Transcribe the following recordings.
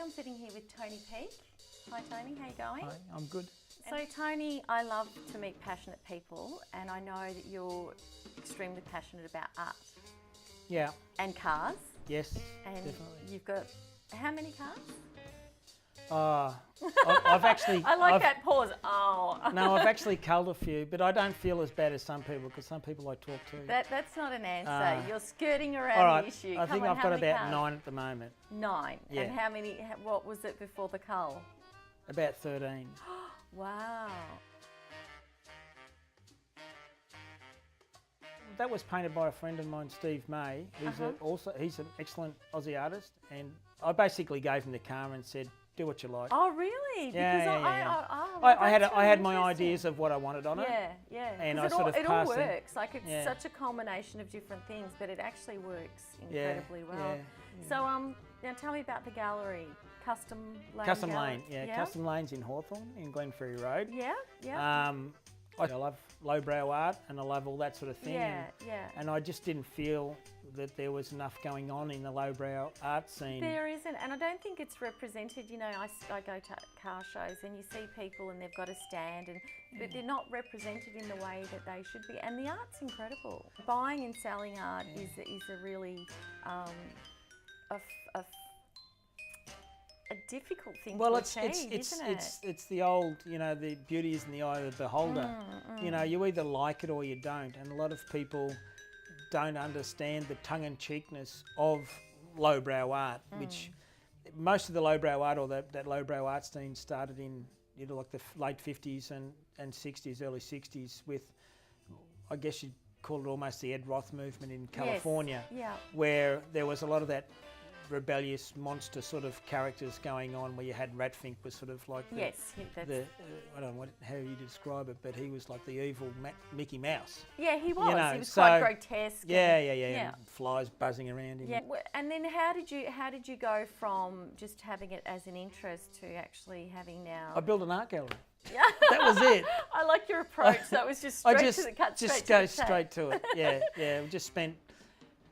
I'm sitting here with Tony Peake. Hi Tony, how you going? Hi, I'm good. So Tony, I love to meet passionate people, and I know that you're extremely passionate about art. Yeah. And cars. Yes, And definitely. you've got how many cars? I've actually... I like that pause. Oh. No, I've actually culled a few, but I don't feel as bad as some people, because some people I talk to... That's not an answer. You're skirting all around right, the issue. I think I've got about 9 at the moment. 9. Yeah. And how many? What was it before the cull? About 13. Wow. That was painted by a friend of mine, Steve May. He's an excellent Aussie artist, and I basically gave him the car and said, "Do what you like." Oh, really? Yeah, Because I had my ideas of what I wanted on it. Yeah, yeah. And it I sort of it all passed works. Like it's such a culmination of different things, but it actually works incredibly well. Yeah. So now tell me about the gallery, Custom Lane. Custom Lane, yeah. Custom Lane's in Hawthorn, in Glenferrie Road. Yeah, yeah. I love lowbrow art, and I love all that sort of thing. Yeah, and I just didn't feel that there was enough going on in the lowbrow art scene. There isn't, and I don't think it's represented. You know, I go to car shows and you see people and they've got a stand, but they're not represented in the way that they should be. And the art's incredible. Buying and selling art is a really a difficult thing to achieve, isn't it? It's the old, you know, the beauty is in the eye of the beholder. You know, you either like it or you don't, and a lot of people don't understand the tongue-in-cheekness of lowbrow art, which most of the lowbrow art, or that lowbrow art scene, started in, you know, like the late 50s and 60s, early 60s, with, I guess you'd call it almost the Ed Roth movement in California, where there was a lot of that rebellious monster sort of characters going on, where you had Ratfink was sort of like the, I don't know how you describe it, but he was like the evil Mickey Mouse. Yeah, he was. You know, he was quite grotesque. Yeah. And flies buzzing around him. Yeah, and then how did you go from just having it as an interest to actually having now? I built an art gallery. Yeah, that was it. I like your approach. That was just straight to the cut. Just go straight to it. Yeah. We just spent.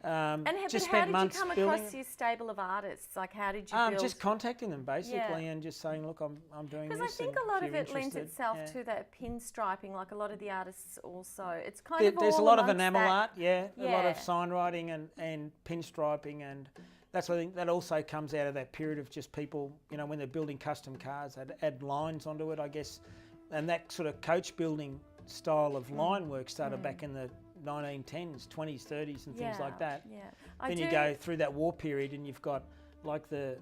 How did you come across your stable of artists? Like, how did you build? Just contacting them basically, and just saying, look, I'm doing this. Because I think a lot of it lends itself to that pinstriping. Like a lot of the artists also, it's kind of there's a lot of enamel art, a lot of sign writing and pinstriping, and that's what I think that also comes out of that period of just people, you know, when they're building custom cars, they'd add lines onto it, I guess, and that sort of coach building style of line work started back in the 1910s, 20s, 30s and things like that. Yeah. Then you go through that war period and you've got like the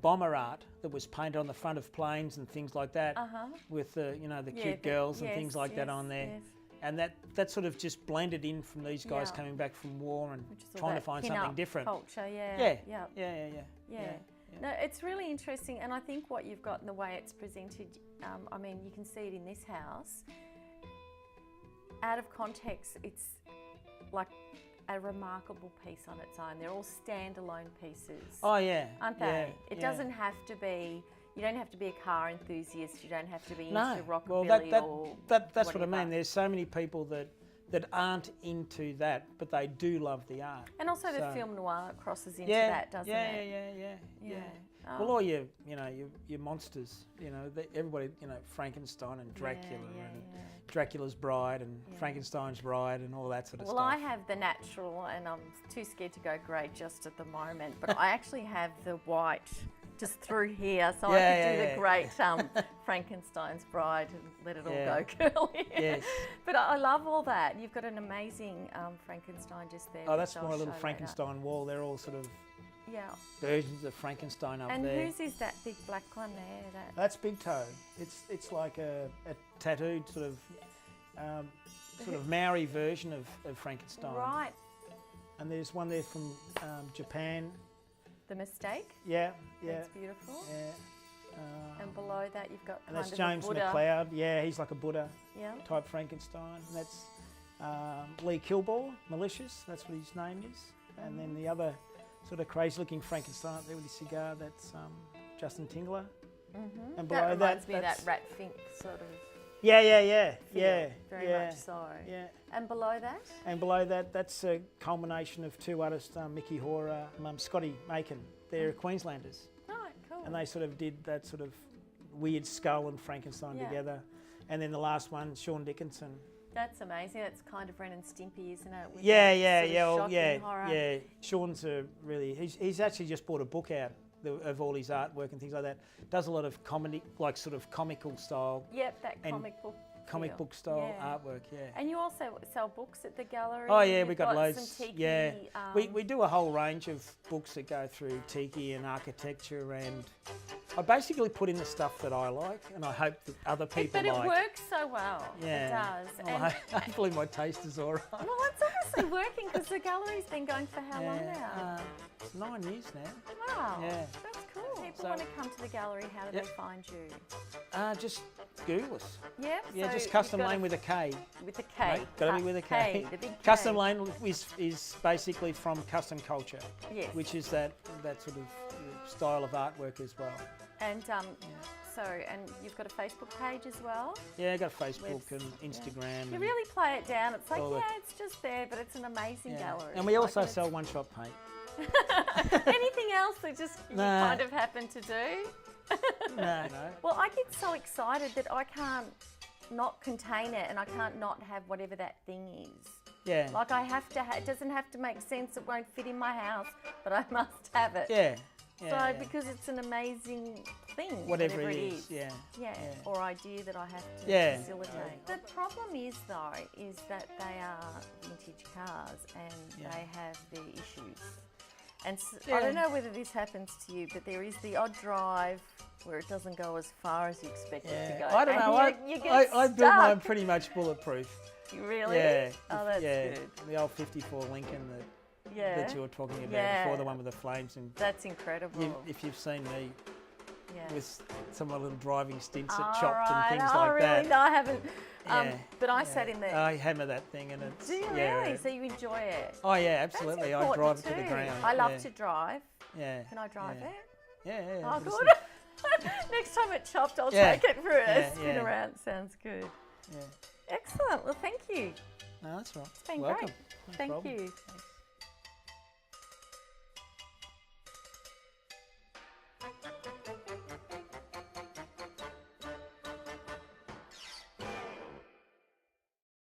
bomber art that was painted on the front of planes and things like that, with the, you know, the cute girls and things like that on there. And that sort of just blended in from these guys coming back from war and trying to find something different. Culture, Yeah. No, it's really interesting, and I think what you've got in the way it's presented, I mean, you can see it in this house. Out of context, it's like a remarkable piece on its own. They're all standalone pieces. Oh yeah, aren't they? It doesn't have to be. You don't have to be a car enthusiast. You don't have to be into rockabilly that's what I mean. There's so many people that aren't into that, but they do love the art. And also the film noir crosses into that, doesn't it? Yeah. Well, all your monsters, you know, everybody, you know, Frankenstein and Dracula and Dracula's Bride and Frankenstein's Bride and all that sort of stuff. Well, I have the natural, and I'm too scared to go grey just at the moment, but I actually have the white just through here, so I could do the great Frankenstein's Bride and let it all go curly. Yes. But I love all that. You've got an amazing Frankenstein just there. Oh, that's my little Frankenstein wall. They're all sort of versions of Frankenstein up there. And whose is that big black one there? That's Big Toe. It's like a tattooed sort of Maori version of Frankenstein. Right. And there's one there from Japan. The Mistake? Yeah. That's beautiful. Yeah. And below that you've got that's James McLeod. Yeah, he's like a Buddha type Frankenstein. And that's Lee Kilgore, Malicious. That's what his name is. And then the other sort of crazy-looking Frankenstein up there with his cigar. That's Justin Tingler. And below that reminds me of that Ratfink sort of. Yeah. Very much so. Yeah. And below that? And below that, that's a culmination of two artists, Mickey Hora, Scotty Macon. They're Queenslanders. Right. and they sort of did that sort of weird skull and Frankenstein together. And then the last one, Sean Dickinson. That's amazing. That's kind of Ren and Stimpy, isn't it? With Yeah. Sean's he's actually just bought a book out of all his artwork and things like that. Does a lot of comedy, like sort of comical style. Yep, that comic book style artwork, And you also sell books at the gallery. Oh yeah, we got loads. Some tiki, we do a whole range of books that go through tiki and architecture, and I basically put in the stuff that I like, and I hope that other people like. But it works so well. Yeah. It does. Well, And hopefully my taste is all right. well, it's obviously working because the gallery's been going for how long now? It's 9 years now. Wow. Yeah. That's cool. People want to come to the gallery, how do they find you? Just Google us. Yep. Yeah, so just Custom Lane with a K. With a K. Got to be with a K. The big K. Custom Lane is basically from Custom Culture, Yes. which is that sort of style of artwork as well. And and you've got a Facebook page as well? Yeah, I got Facebook and Instagram. You really play it down. It's like, all it's just there, but it's an amazing gallery. And we also sell one-shot paint. Anything else that just you kind of happen to do? No. Well, I get so excited that I can't not contain it, and I can't not have whatever that thing is. Yeah. Like I have to. It doesn't have to make sense. It won't fit in my house, but I must have it. Yeah. Because it's an amazing thing. Whatever it is. Yeah. Or idea that I have to facilitate. Yeah. The problem is though, is that they are vintage cars and they have their issues. And I don't know whether this happens to you, but there is the odd drive where it doesn't go as far as you expect it to go. I don't know. I built mine pretty much bulletproof. Really? Yeah. Oh, that's good. The old 54 Lincoln that you were talking about before, the one with the flames. And that's incredible. if you've seen me with some of the little driving stints at Chopped and things like that. No, I haven't. But I sat in there. I hammer that thing and it's... Do you really? So you enjoy it? Oh yeah, absolutely. I drive it to the ground. I love to drive. Yeah. Can I drive it? Yeah. Oh, good. Next time at Chopped, I'll take it for a spin around. Sounds good. Yeah. Excellent. Well, thank you. No, that's right. It's been Welcome. great. No Thank you.